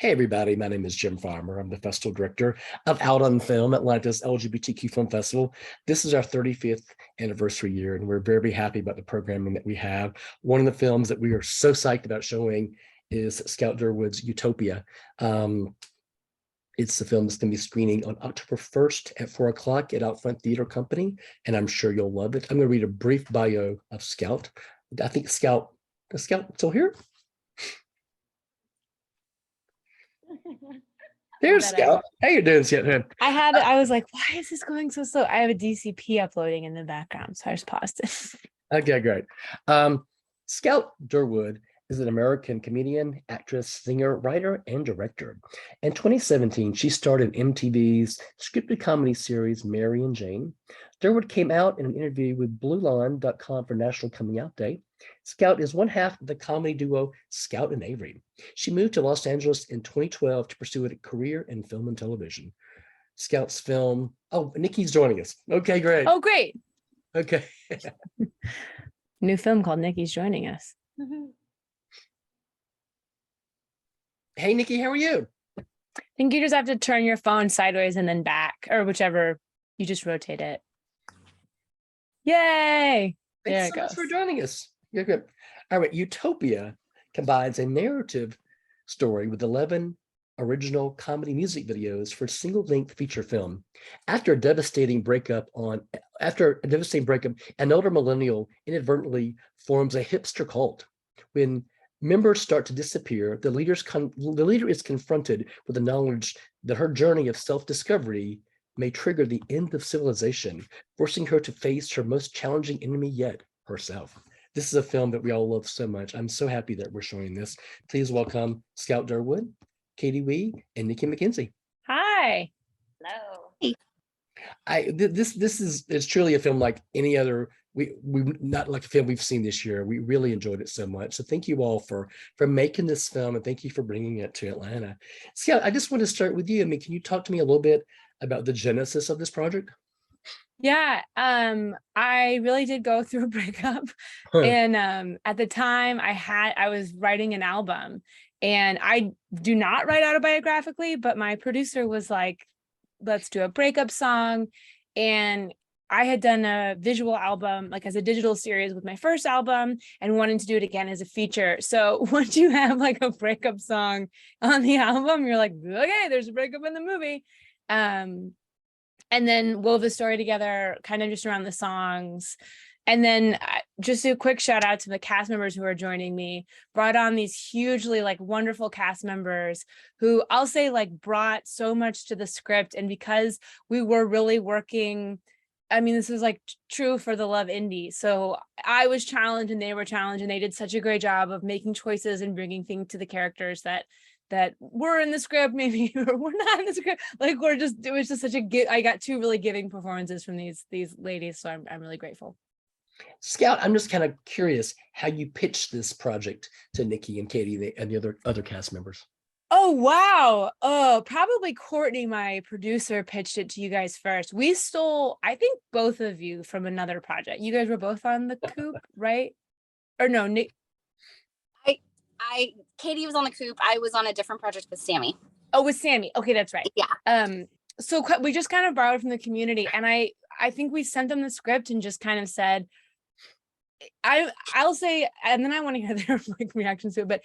Hey, everybody. My name is Jim Farmer. I'm the festival director of Out on Film, Atlanta's LGBTQ Film Festival. This is our 35th anniversary year, and we're very happy about the programming that we have. One of the films that we are so psyched about showing is Scout Durwood's Youtopia. It's the film that's going to be screening on October 1st at 4 o'clock at Outfront Theater Company, and I'm sure you'll love it. I'm going to read a brief bio of Scout. I think is Scout still here? There's Scout. How you doing, Scout? I was like, why is this going so slow? I have a DCP uploading in the background, so I just paused it. Okay, great. Scout Durwood is an American comedian, actress, singer, writer, and director. In 2017, she starred in MTV's scripted comedy series Mary and Jane. Durwood came out in an interview with BlueLawn.com for National Coming Out Day. Scout is one half of the comedy duo Scout and Avery. She moved to Los Angeles in 2012 to pursue a career in film and television. Scout's film, oh, Nikki's joining us. Okay, great. Oh, great. Okay. New film called Nikki's Joining Us. Hey, Nikki, how are you? I think you just have to turn your phone sideways and then back, or whichever. You just rotate it. Yay! Thanks so much for joining us. You're good. All right, Youtopia combines a narrative story with 11 original comedy music videos for a single-length feature film. After a devastating breakup, an older millennial inadvertently forms a hipster cult. When members start to disappear, the leader is confronted with the knowledge that her journey of self-discovery may trigger the end of civilization, forcing her to face her most challenging enemy yet, herself. This is a film that we all love so much. I'm so happy that we're showing this. Please welcome Scout Durwood, Katie Wee, and Nikki McKenzie. Hi. Hello. This is truly a film like any other. We not like a film we've seen this year. We really enjoyed it so much. So thank you all for making this film, and thank you for bringing it to Atlanta. Scout, I just want to start with you. I mean, can you talk to me a little bit about the genesis of this project? Yeah, I really did go through a breakup. And at the time I was writing an album, and I do not write autobiographically, but my producer was like, let's do a breakup song. And I had done a visual album, like as a digital series with my first album, and wanting to do it again as a feature. So once you have like a breakup song on the album, you're like, okay, there's a breakup in the movie. And then wove the story together kind of just around the songs. And then just a quick shout out to the cast members who are joining me, brought on these hugely like wonderful cast members who I'll say like brought so much to the script. And because we were really working, I mean, this is like true for the Love Indie. So I was challenged and they were challenged, and they did such a great job of making choices and bringing things to the characters that were in the script, maybe or we're not in the script. Like it was just such a I got two really giving performances from these ladies. So I'm really grateful. Scout, I'm just kind of curious how you pitched this project to Nikki and Katie and the other cast members. Oh, wow. Oh, probably Courtney, my producer, pitched it to you guys first. We stole, I think, both of you from another project. You guys were both on the Coop, right? Or no, Nick. Katie was on the Coop. I was on a different project with Sammy. Oh, with Sammy. Okay, that's right. Yeah. So we just kind of borrowed from the community, and I think we sent them the script and just kind of said, I'll say, and then I want to hear their like reactions to it, but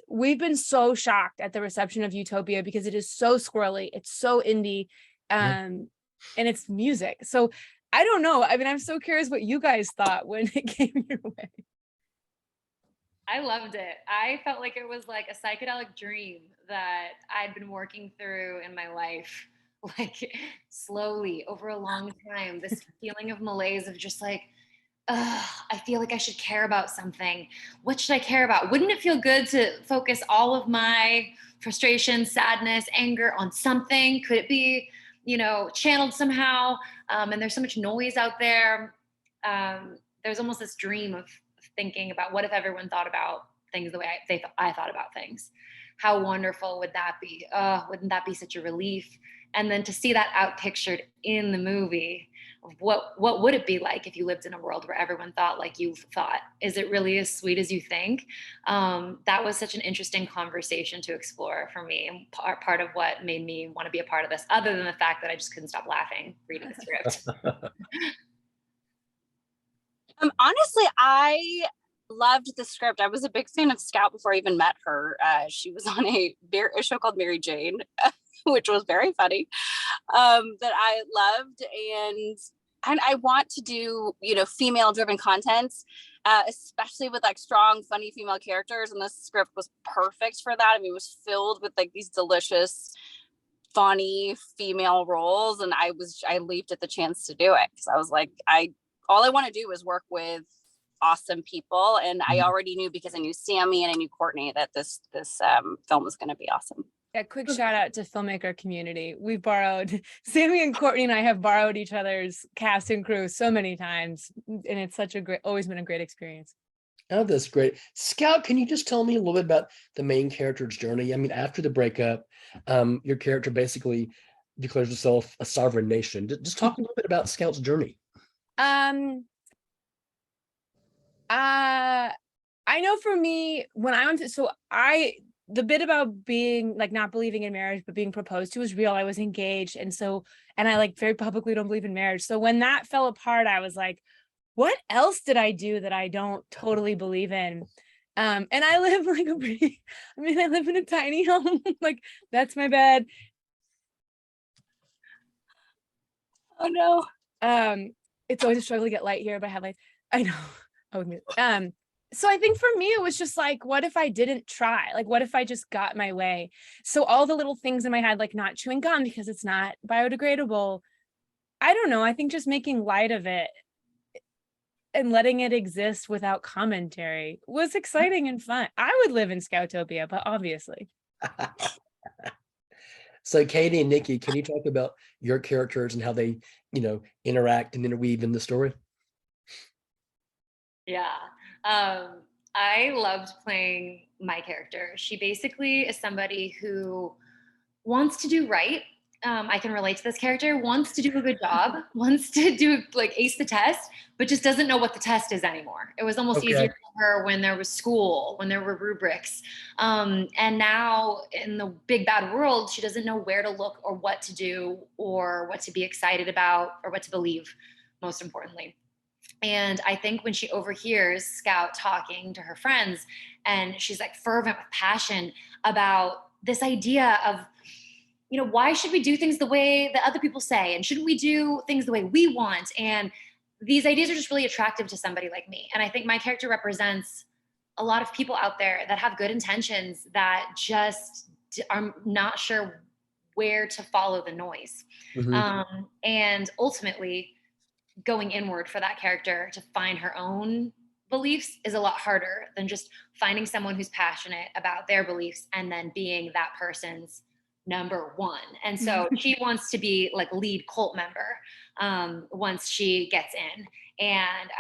we've been so shocked at the reception of Youtopia because it is so squirrely, it's so indie, and it's music. So I don't know. I mean, I'm so curious what you guys thought when it came your way. I loved it. I felt like it was like a psychedelic dream that I'd been working through in my life, like slowly over a long time. This feeling of malaise of just like, I feel like I should care about something. What should I care about? Wouldn't it feel good to focus all of my frustration, sadness, anger on something? Could it be, channeled somehow? And there's so much noise out there. There's almost this dream of thinking about what if everyone thought about things the way I thought about things. How wonderful would that be? Wouldn't that be such a relief? And then to see that out pictured in the movie what would it be like if you lived in a world where everyone thought like you thought? Is it really as sweet as you think? That was such an interesting conversation to explore for me, and part of what made me want to be a part of this, other than the fact that I just couldn't stop laughing reading the script. Honestly, I loved the script. I was a big fan of Scout before I even met her. She was on a show called Mary Jane, which was very funny, that I loved. And I want to do, female driven content, especially with like strong, funny female characters. And this script was perfect for that. I mean, it was filled with like these delicious, funny female roles. And I leaped at the chance to do it. Cause I was like, all I want to do is work with awesome people. And I already knew, because I knew Sammy and I knew Courtney, that this film was going to be awesome. A quick shout out to filmmaker community. We borrowed, Sammy and Courtney and I have borrowed each other's cast and crew so many times, and it's always been a great experience. Oh, that's great. Scout, can you just tell me a little bit about the main character's journey? I mean, after the breakup, your character basically declares herself a sovereign nation. Just talk a little bit about Scout's journey. I know for me, when I went to, the bit about being like not believing in marriage but being proposed to was real. I was engaged, and I like very publicly don't believe in marriage. So when that fell apart, I was like, what else did I do that I don't totally believe in? And I live like I live in a tiny home. Like, that's my bed. Oh no. It's always a struggle to get light here, but I have light. I know. I would move. So I think for me, it was just like, what if I didn't try? Like, what if I just got my way? So all the little things in my head, like not chewing gum because it's not biodegradable. I don't know. I think just making light of it and letting it exist without commentary was exciting and fun. I would live in Scoutopia, but obviously. So Katie and Nikki, can you talk about your characters and how they, interact and interweave in the story? Yeah. I loved playing my character. She basically is somebody who wants to do right. I can relate to this character, wants to do a good job, wants to do like ace the test, but just doesn't know what the test is anymore. It was almost easier for her when there was school, when there were rubrics. And now in the big bad world, she doesn't know where to look or what to do or what to be excited about or what to believe, most importantly. And I think when she overhears Scout talking to her friends, and she's like fervent with passion about this idea of, why should we do things the way that other people say? And shouldn't we do things the way we want? And these ideas are just really attractive to somebody like me. And I think my character represents a lot of people out there that have good intentions that just are not sure where to follow the noise. Mm-hmm. And ultimately, going inward for that character to find her own beliefs is a lot harder than just finding someone who's passionate about their beliefs and then being that person's number one. And so she wants to be like lead cult member once she gets in. And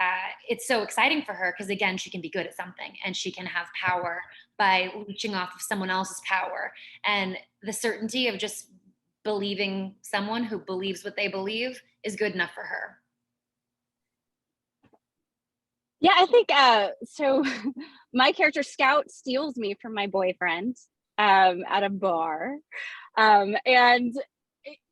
it's so exciting for her because, again, she can be good at something and she can have power by leeching off of someone else's power. And the certainty of just believing someone who believes what they believe is good enough for her. Yeah, I think so. My character Scout steals me from my boyfriend at a bar, and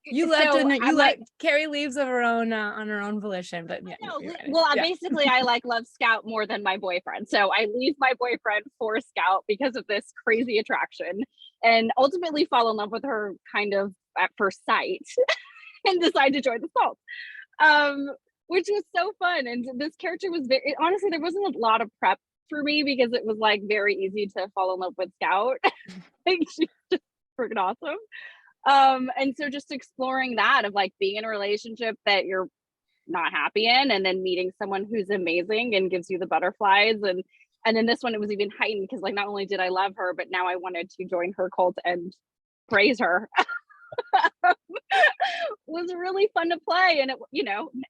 you left. Carrie leaves of her own on her own volition, but yeah. No, well, basically, I love Scout more than my boyfriend, so I leave my boyfriend for Scout because of this crazy attraction, and ultimately fall in love with her kind of at first sight, and decide to join the cult. Which was so fun. And this character was honestly, there wasn't a lot of prep for me because it was like very easy to fall in love with Scout. Like, she's just freaking awesome. And so just exploring that of like being in a relationship that you're not happy in, and then meeting someone who's amazing and gives you the butterflies. And in this one, it was even heightened because like not only did I love her, but now I wanted to join her cult and praise her. Was really fun to play, and it,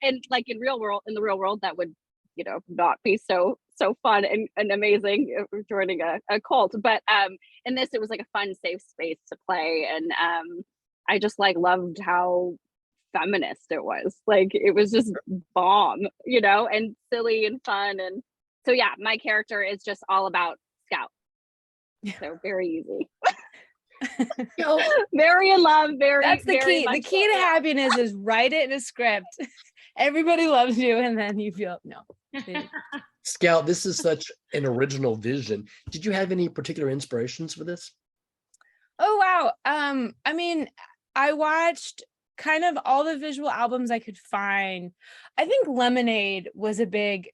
and like in the real world that would not be so fun and amazing joining a cult, but in this it was like a fun safe space to play, and I just like loved how feminist it was. Like, it was just bomb, you know, and silly and fun. And so, yeah, my character is just all about Scout. So very easy. Very in love, That's the very key. The much key so, to yeah. happiness is write it in a script. Everybody loves you, and then you feel no. Scout, this is such an original vision. Did you have any particular inspirations for this? Oh wow. I mean, I watched kind of all the visual albums I could find. I think Lemonade was a big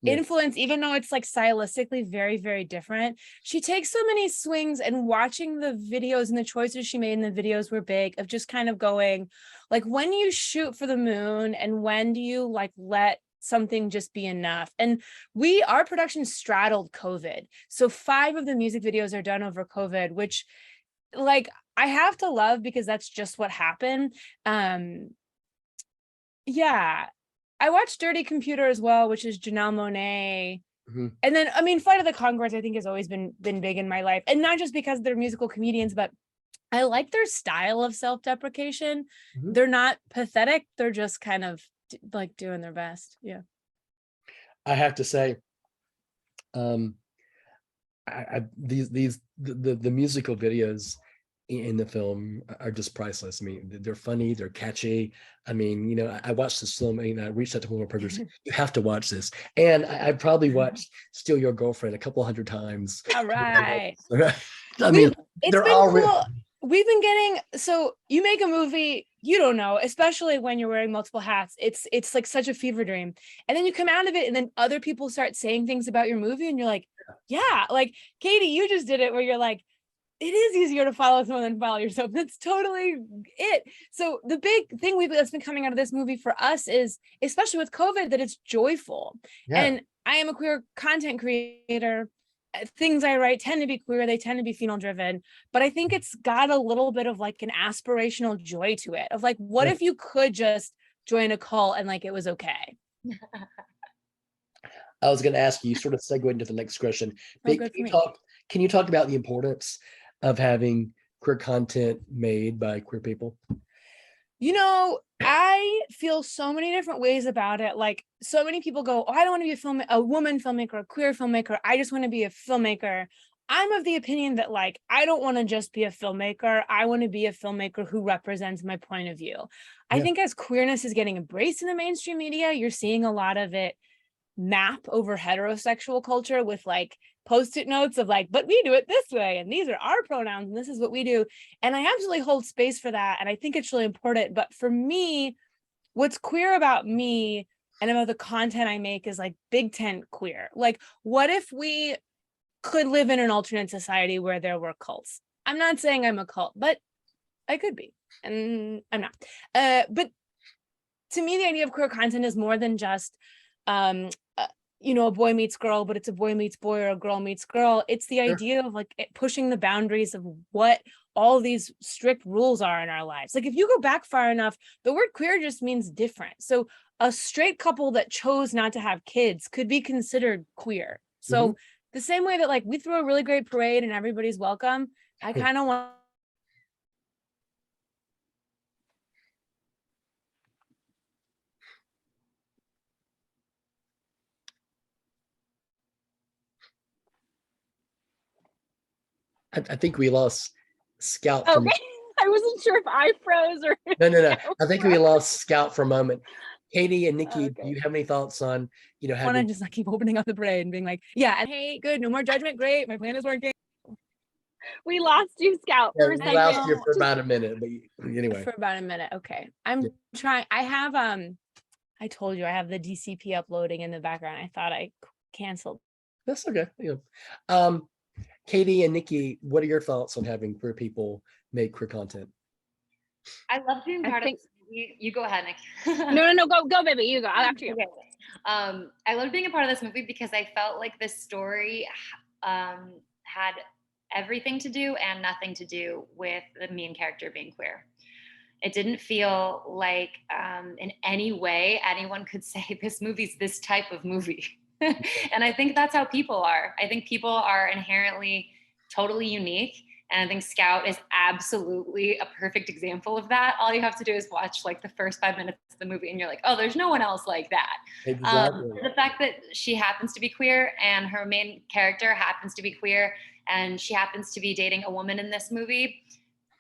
influence, even though it's like stylistically very, very different. She takes so many swings, and watching the videos and the choices she made in the videos were big, of just kind of going like, when you shoot for the moon and when do you like let something just be enough. And our production straddled COVID, so 5 of the music videos are done over COVID, which like I have to love, because that's just what happened. Yeah, I watched Dirty Computer as well, which is Janelle Monáe. Mm-hmm. And then, I mean, Flight of the Conchords, I think, has always been big in my life. And not just because they're musical comedians, but I like their style of self-deprecation. Mm-hmm. They're not pathetic. They're just kind of like doing their best. Yeah. I have to say, the musical videos in the film are just priceless. I mean, they're funny, they're catchy. I mean, you know, I watched this film and I reached out to one of my producers. You have to watch this. And I probably watched Steal Your Girlfriend a couple hundred times. All right. I mean, it's they're been all cool. We've been getting, so you make a movie, you don't know, especially when you're wearing multiple hats. It's like such a fever dream. And then you come out of it, and then other people start saying things about your movie, and you're like, yeah, like Katie, you just did it, where you're like, it is easier to follow someone than follow yourself. That's totally it. So the big thing that's been coming out of this movie for us is, especially with COVID, that it's joyful. Yeah. And I am a queer content creator. Things I write tend to be queer. They tend to be female driven, but I think it's got a little bit of like an aspirational joy to it, of like, what if you could just join a cult and like it was okay? I was going to ask you, sort of segue into the next question. Can you talk about the importance of having queer content made by queer people? You know, I feel so many different ways about it. Like, so many people go, oh, I don't want to be a woman filmmaker, a queer filmmaker. I just want to be a filmmaker. I'm of the opinion that, like, I don't want to just be a filmmaker. I want to be a filmmaker who represents my point of view. I think as queerness is getting embraced in the mainstream media, you're seeing a lot of it map over heterosexual culture with like post-it notes of like, but we do it this way, and these are our pronouns, and this is what we do. And I absolutely hold space for that, and I think it's really important. But for me, what's queer about me and about the content I make is like big tent queer. Like, what if we could live in an alternate society where there were cults? I'm not saying I'm a cult, but I could be, and I'm not. But to me, the idea of queer content is more than just you know, a boy meets girl, but it's a boy meets boy, or a girl meets girl. It's the idea of like pushing the boundaries of what all these strict rules are in our lives. Like, if you go back far enough, the word queer just means different. So a straight couple that chose not to have kids could be considered queer. So the same way that like we throw a really great parade and everybody's welcome, I kind of want I think we lost Scout. Okay. I wasn't sure if I froze or no. I think we lost Scout for a moment. Katie and Nikki, do you have any thoughts on, you know, I want to just like keep opening up the parade and being like, yeah, and hey, good, no more judgment, great, my plan is working. We lost you, Scout. We lost you for about a minute, but anyway. For about a minute, okay. I'm trying. I have I told you I have the DCP uploading in the background. I thought I canceled. That's okay. Yeah. Katie and Nikki, what are your thoughts on having queer people make queer content? I love being part of this. You go ahead, Nick. No, go, baby. You go. I'll after you. Okay. I loved being a part of this movie because I felt like this story had everything to do and nothing to do with the main character being queer. It didn't feel like in any way anyone could say this movie's this type of movie. And I think that's how people are. I think people are inherently totally unique, And I think Scout is absolutely a perfect example of that. All you have to do is watch like the first 5 minutes of the movie and you're like, oh, there's no one else like that. Exactly. The fact that she happens to be queer and her main character happens to be queer and she happens to be dating a woman in this movie,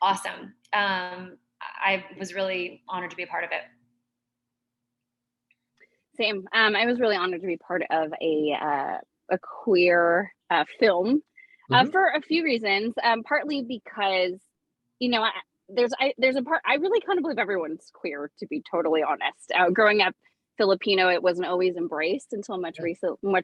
awesome. I was really honored to be a part of it. Same. I was really honored to be part of a queer film for a few reasons. Partly because, you know, there's a part I really kind of believe everyone's queer, to be totally honest. Growing up Filipino, it wasn't always embraced until much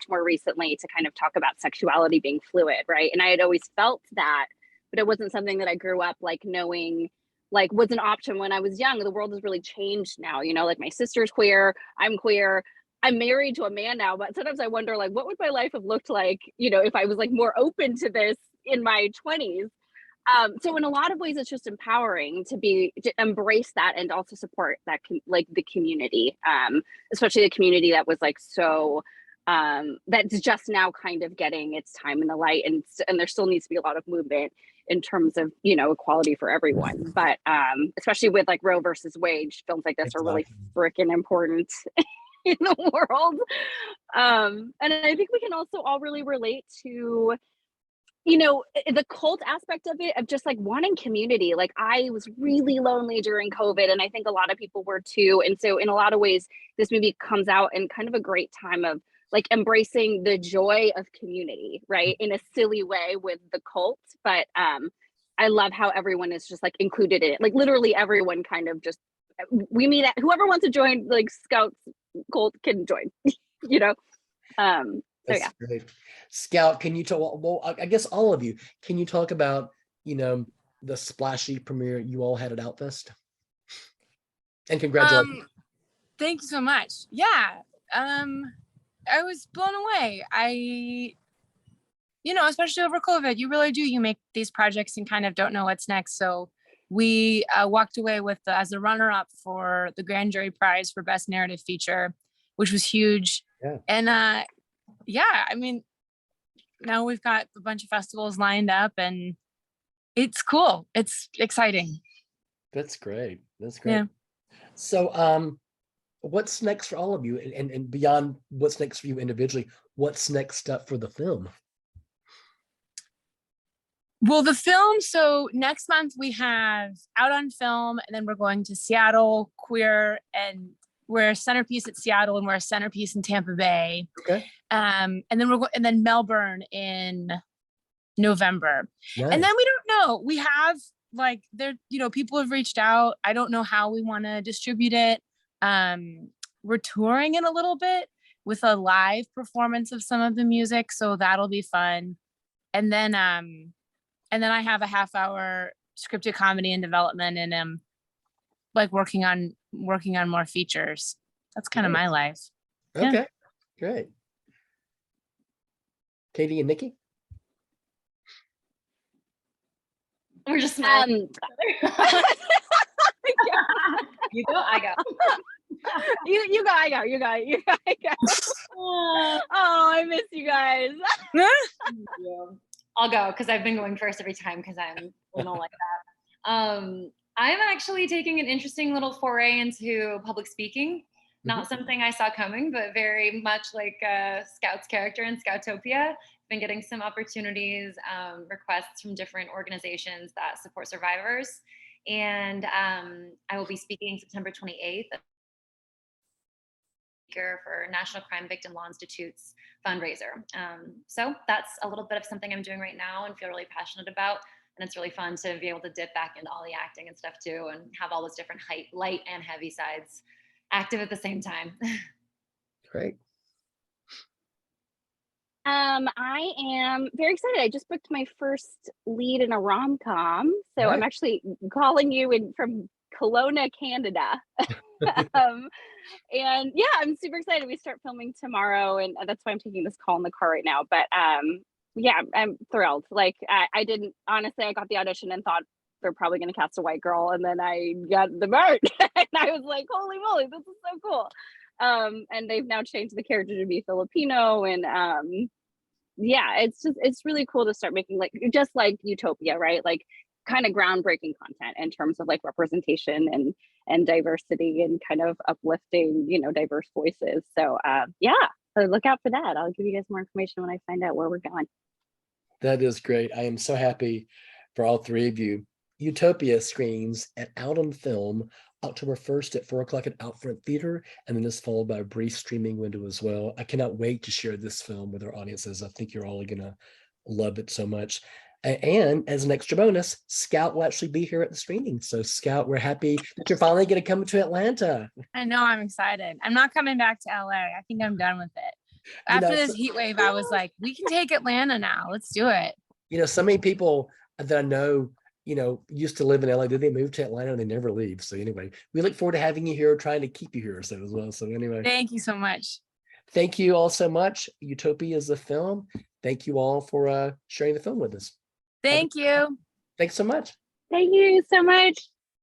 more recently to kind of talk about sexuality being fluid, right? And I had always felt that, but it wasn't something that I grew up like knowing like was an option when I was young. The world has really changed now, you know, like my sister's queer, I'm queer, I'm married to a man now, but sometimes I wonder like what would my life have looked like, you know, if I was like more open to this in my 20s. So in a lot of ways it's just empowering to embrace that and also support that like the community, especially the community that was like so that's just now kind of getting its time in the light, and there still needs to be a lot of movement in terms of, you know, equality for everyone. But especially with like Roe versus Wade, films like this are really freaking important in the world. And I think we can also all really relate to, you know, the cult aspect of it, of just like wanting community. Like I was really lonely during COVID, and I think a lot of people were too. And so in a lot of ways, this movie comes out in kind of a great time of like embracing the joy of community, right? In a silly way with the cult. But I love how everyone is just like included in it. Like literally everyone kind of just, we meet at, whoever wants to join like Scouts cult can join, you know? So yeah. Great. Scout, can you talk, well, I guess all of you, can you talk about, you know, the splashy premiere you all had at Outfest? And congratulations. Thank you so much. Yeah. I was blown away. You know, especially over COVID, you really do, you make these projects and kind of don't know what's next. So we walked away with as a runner-up for the Grand Jury Prize for Best Narrative Feature, which was huge. Yeah. And yeah, I mean, now we've got a bunch of festivals lined up and it's cool. It's exciting. That's great. That's great. Yeah. So what's next for all of you, and beyond what's next for you individually, what's next up for the film? Well, the film, so next month we have Out on Film, and then we're going to Seattle Queer, and we're a centerpiece at Seattle, and we're a centerpiece in Tampa Bay. Okay. And then Melbourne in November. Nice. And then we don't know. We have like there, you know, people have reached out. I don't know how we want to distribute it. We're touring it a little bit with a live performance of some of the music, so that'll be fun. And then I have a half-hour scripted comedy in development, and like working on more features. That's kind of my life. Okay, Yeah. Great. Katie and Nikki? We're just smiling. You go, I go. You go, I go. You go, I go. Oh, I miss you guys. I'll go because I've been going first every time because I'm little like that. I'm actually taking an interesting little foray into public speaking. Not something I saw coming, but very much like Scout's character in Scoutopia. Been getting some opportunities, requests from different organizations that support survivors. And I will be speaking September 28th for National Crime Victim Law Institute's fundraiser. So that's a little bit of something I'm doing right now and feel really passionate about. And it's really fun to be able to dip back into all the acting and stuff too, and have all those different light and heavy sides active at the same time. Great. I am very excited. I just booked my first lead in a rom-com. So I'm actually calling you in from Kelowna, Canada. And yeah, I'm super excited. We start filming tomorrow, and that's why I'm taking this call in the car right now. But yeah, I'm thrilled. Like I didn't, honestly, I got the audition and thought they're probably going to cast a white girl, and then I got the part and I was like, holy moly, this is so cool. And they've now changed the character to be Filipino, and yeah, it's really cool to start making like just like Utopia, right? Like kind of groundbreaking content in terms of like representation and diversity and kind of uplifting, diverse voices. So yeah, so look out for that. I'll give you guys more information when I find out where we're going. That is great. I am so happy for all three of you. Utopia screens at Out on Film October 1st at 4 o'clock at Outfront Theater, and then is followed by a brief streaming window as well. I cannot wait to share this film with our audiences. I think you're all gonna love it so much. And as an extra bonus, Scout will actually be here at the screening. So Scout, we're happy that you're finally gonna come to Atlanta. I know, I'm excited. I'm not coming back to LA. I think I'm done with it. After this heat wave, I was like, we can take Atlanta now. Let's do it. So many people that I know, used to live in LA, they move to Atlanta and they never leave. So anyway, we look forward to having you here, trying to keep you here so as well. So anyway, thank you so much. Thank you all so much. Utopia is a film. Thank you all for sharing the film with us. Thank you. Thanks so much. Thank you so much.